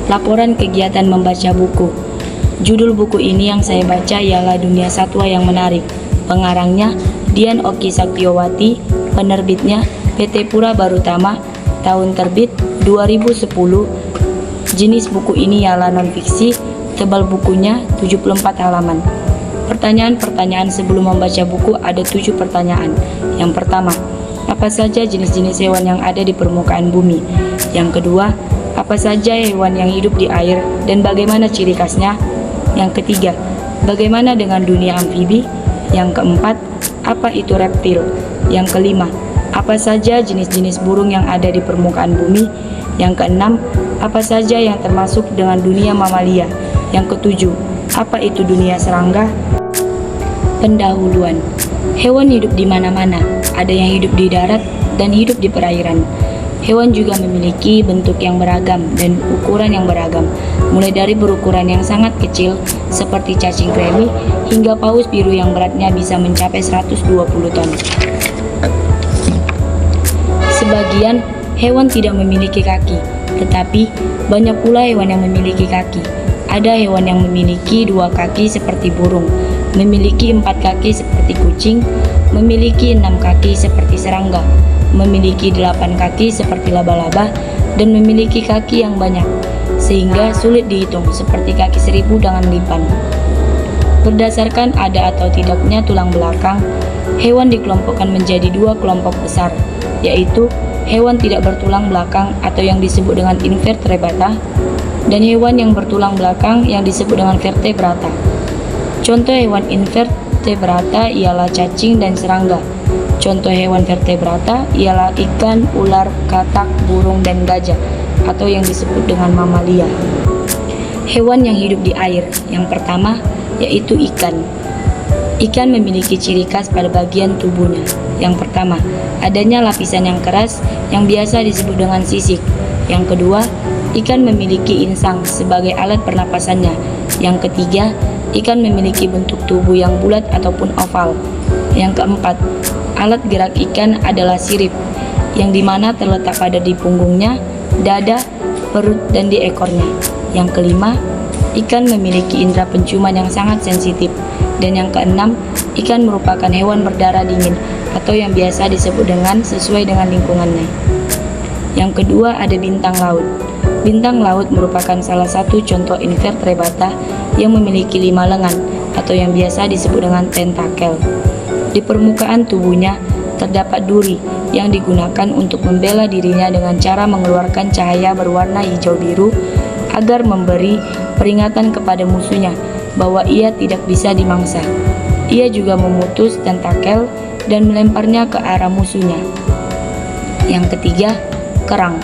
laporan kegiatan membaca buku. Judul buku ini yang saya baca ialah Dunia Satwa yang Menarik. Pengarangnya Dian Oki Saktiowati, penerbitnya PT Pura Barutama, tahun terbit 2010. Jenis buku ini ialah non-fiksi, tebal bukunya 74 halaman. Pertanyaan-pertanyaan sebelum membaca buku ada 7 pertanyaan. Yang pertama, apa saja jenis-jenis hewan yang ada di permukaan bumi? Yang kedua, apa saja hewan yang hidup di air dan bagaimana ciri khasnya? Yang ketiga, bagaimana dengan dunia amfibi? Yang keempat, apa itu reptil? Yang kelima, apa saja jenis-jenis burung yang ada di permukaan bumi? Yang keenam, apa saja yang termasuk dengan dunia mamalia? Yang ketujuh, apa itu dunia serangga? Pendahuluan. Hewan hidup di mana-mana, ada yang hidup di darat dan hidup di perairan. Hewan juga memiliki bentuk yang beragam dan ukuran yang beragam, mulai dari berukuran yang sangat kecil seperti cacing kremi hingga paus biru yang beratnya bisa mencapai 120 ton. Sebagian hewan tidak memiliki kaki, tetapi banyak pula hewan yang memiliki kaki. Ada hewan yang memiliki 2 kaki seperti burung, memiliki 4 kaki seperti kucing, memiliki 6 kaki seperti serangga, memiliki 8 kaki seperti laba-laba, dan memiliki kaki yang banyak, sehingga sulit dihitung seperti kaki 1000 dengan lipan. Berdasarkan ada atau tidaknya tulang belakang, hewan dikelompokkan menjadi 2 kelompok besar, yaitu hewan tidak bertulang belakang atau yang disebut dengan invertebrata, dan hewan yang bertulang belakang yang disebut dengan vertebrata. Contoh hewan invertebrata ialah cacing dan serangga. Contoh hewan vertebrata ialah ikan, ular, katak, burung, dan gajah, atau yang disebut dengan mamalia. Hewan yang hidup di air, yang pertama yaitu ikan. Ikan memiliki ciri khas pada bagian tubuhnya. Yang pertama, adanya lapisan yang keras yang biasa disebut dengan sisik. Yang kedua, ikan memiliki insang sebagai alat pernapasannya. Yang ketiga, ikan memiliki bentuk tubuh yang bulat ataupun oval. Yang keempat, alat gerak ikan adalah sirip, yang dimana terletak pada di punggungnya, dada, perut, dan di ekornya. Yang kelima, ikan memiliki indera penciuman yang sangat sensitif. Dan yang keenam, ikan merupakan hewan berdarah dingin atau yang biasa disebut dengan sesuai dengan lingkungannya. Yang kedua ada bintang laut. Bintang laut merupakan salah satu contoh invertebrata yang memiliki 5 lengan atau yang biasa disebut dengan tentakel. Di permukaan tubuhnya terdapat duri yang digunakan untuk membela dirinya dengan cara mengeluarkan cahaya berwarna hijau biru agar memberi peringatan kepada musuhnya bahwa ia tidak bisa dimangsa. Ia juga memutus tentakel dan melemparnya ke arah musuhnya. Yang ketiga, kerang.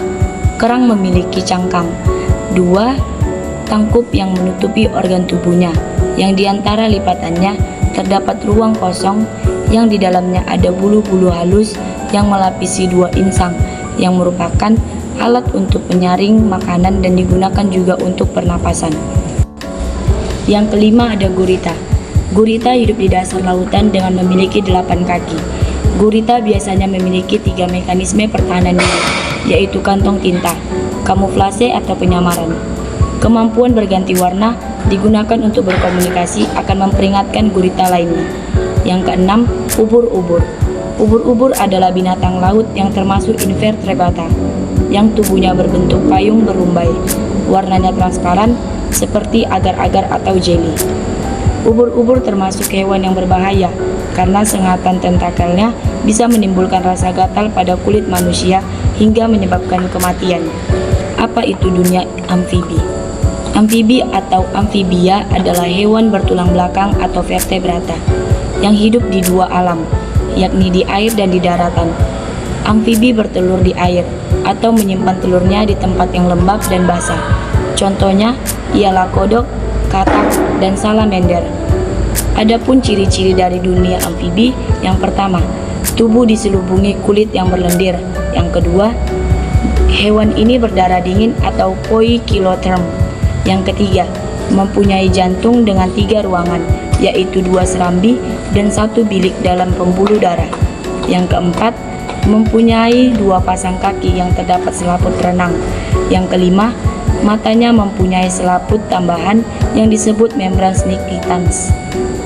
Kerang memiliki cangkang, 2 tangkup yang menutupi organ tubuhnya, yang diantara lipatannya terdapat ruang kosong yang di dalamnya ada bulu-bulu halus yang melapisi 2 insang yang merupakan alat untuk menyaring makanan dan digunakan juga untuk pernapasan. Yang kelima ada gurita. Gurita hidup di dasar lautan dengan memiliki 8 kaki. Gurita biasanya memiliki 3 mekanisme pertahanan diri, yaitu kantong tinta, kamuflase atau penyamaran. Kemampuan berganti warna digunakan untuk berkomunikasi akan memperingatkan gurita lainnya. Yang keenam, ubur-ubur. Ubur-ubur adalah binatang laut yang termasuk invertebrata, yang tubuhnya berbentuk payung berumbai, warnanya transparan seperti agar-agar atau jeli. Ubur-ubur termasuk hewan yang berbahaya karena sengatan tentakelnya bisa menimbulkan rasa gatal pada kulit manusia hingga menyebabkan kematian. Apa itu dunia amfibi? Amfibi atau amfibia adalah hewan bertulang belakang atau vertebrata yang hidup di 2 alam, yakni di air dan di daratan. Amfibi bertelur di air atau menyimpan telurnya di tempat yang lembab dan basah. Contohnya ialah kodok, katak, dan salamander. Adapun ciri-ciri dari dunia amfibi, yang pertama, tubuh diselubungi kulit yang berlendir. Yang kedua, hewan ini berdarah dingin atau poikilotherm. Yang ketiga, mempunyai jantung dengan 3 ruangan, yaitu 2 serambi dan 1 bilik dalam pembuluh darah. Yang keempat, mempunyai 2 pasang kaki yang terdapat selaput renang. Yang kelima, Matanya mempunyai selaput tambahan yang disebut membran significans.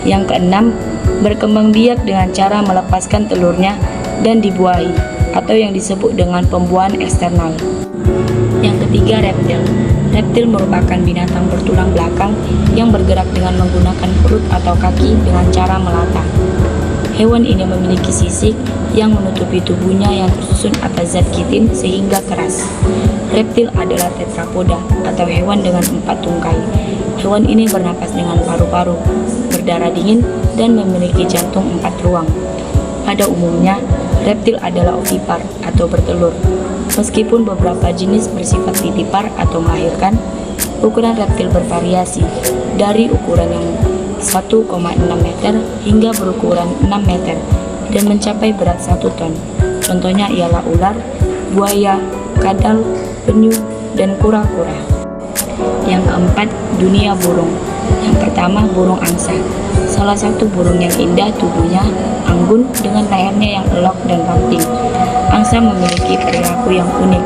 Yang keenam, berkembang biak dengan cara melepaskan telurnya dan dibuahi, atau yang disebut dengan pembuahan eksternal. Yang ketiga, reptil. Reptil merupakan binatang bertulang belakang yang bergerak dengan menggunakan perut atau kaki dengan cara melata. Hewan ini memiliki sisik yang menutupi tubuhnya yang tersusun atas zat kitin sehingga keras. Reptil adalah tetrapoda atau hewan dengan 4 tungkai. Hewan ini bernapas dengan paru-paru, berdarah dingin, dan memiliki jantung 4 ruang. Pada umumnya, reptil adalah ovipar atau bertelur. Meskipun beberapa jenis bersifat vivipar atau melahirkan, ukuran reptil bervariasi dari ukuran yang 1,6 meter hingga berukuran 6 meter dan mencapai berat 1 ton. Contohnya ialah ular, buaya, kadal, penyu, dan kura-kura. Yang keempat, dunia burung. Yang pertama, burung angsa. Salah satu burung yang indah tubuhnya, anggun dengan lehernya yang elok dan ramping. Angsa memiliki perilaku yang unik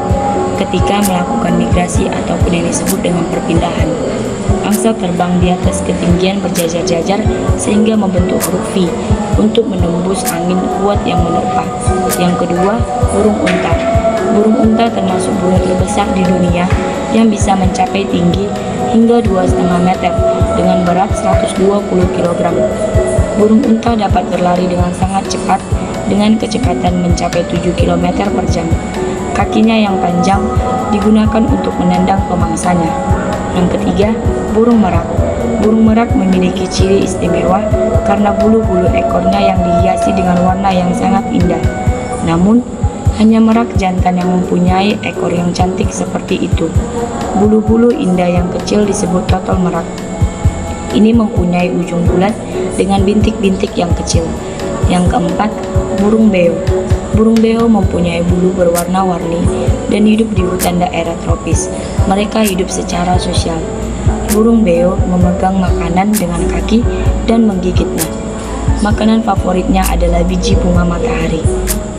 ketika melakukan migrasi ataupun yang disebut dengan perpindahan. Angsa terbang di atas ketinggian berjajar-jajar sehingga membentuk huruf V untuk menembus angin kuat yang menerpa. Yang kedua, burung unta. Burung unta termasuk burung terbesar di dunia yang bisa mencapai tinggi hingga 2,5 meter dengan berat 120 kg. Burung unta dapat berlari dengan sangat cepat dengan kecepatan mencapai 7 km per jam. Kakinya yang panjang digunakan untuk menendang pemangsanya. Yang ketiga, burung merak. Burung merak memiliki ciri istimewa karena bulu-bulu ekornya yang dihiasi dengan warna yang sangat indah. Namun, hanya merak jantan yang mempunyai ekor yang cantik seperti itu. Bulu-bulu indah yang kecil disebut totol merak. Ini mempunyai ujung bulat dengan bintik-bintik yang kecil. Yang keempat, burung beo. Burung beo mempunyai bulu berwarna-warni dan hidup di hutan daerah tropis. Mereka hidup secara sosial. Burung beo memegang makanan dengan kaki dan menggigitnya. Makanan favoritnya adalah biji bunga matahari.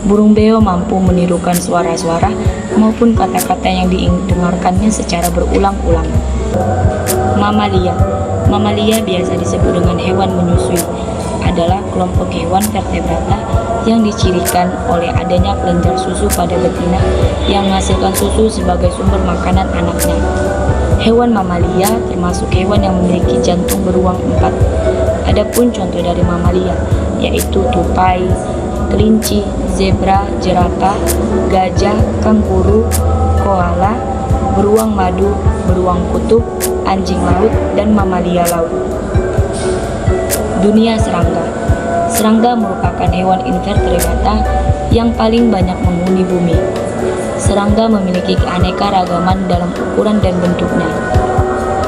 Burung beo mampu menirukan suara-suara maupun kata-kata yang didengarkannya secara berulang-ulang. Mamalia. Mamalia biasa disebut dengan hewan menyusui. Adalah kelompok hewan vertebrata yang dicirikan oleh adanya kelenjar susu pada betina yang menghasilkan susu sebagai sumber makanan anaknya. Hewan mamalia termasuk hewan yang memiliki jantung beruang 4. Adapun contoh dari mamalia yaitu tupai, kelinci, zebra, jerapah, gajah, kanguru, koala, beruang madu, beruang kutub, anjing laut, dan mamalia laut. Dunia serangga. Serangga merupakan hewan invertebrata yang paling banyak menghuni bumi. Serangga memiliki keanekaragaman dalam ukuran dan bentuknya.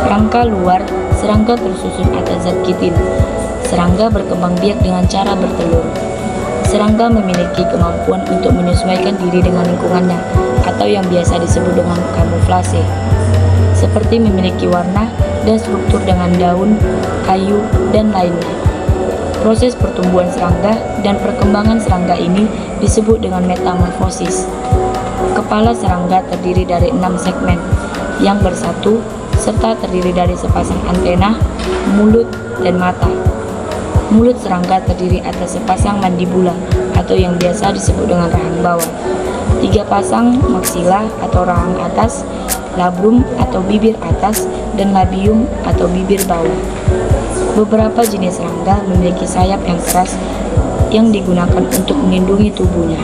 Rangka luar, serangga tersusun atas zat kitin. Serangga berkembang biak dengan cara bertelur. Serangga memiliki kemampuan untuk menyesuaikan diri dengan lingkungannya atau yang biasa disebut dengan kamuflase, seperti memiliki warna dan struktur dengan daun, kayu, dan lainnya. Proses pertumbuhan serangga dan perkembangan serangga ini disebut dengan metamorfosis. Kepala serangga terdiri dari 6 segmen yang bersatu serta terdiri dari sepasang antena, mulut, dan mata. Mulut serangga terdiri atas sepasang mandibula atau yang biasa disebut dengan rahang bawah, 3 pasang maksila atau rahang atas, labrum atau bibir atas, dan labium atau bibir bawah. Beberapa jenis serangga memiliki sayap yang keras yang digunakan untuk melindungi tubuhnya.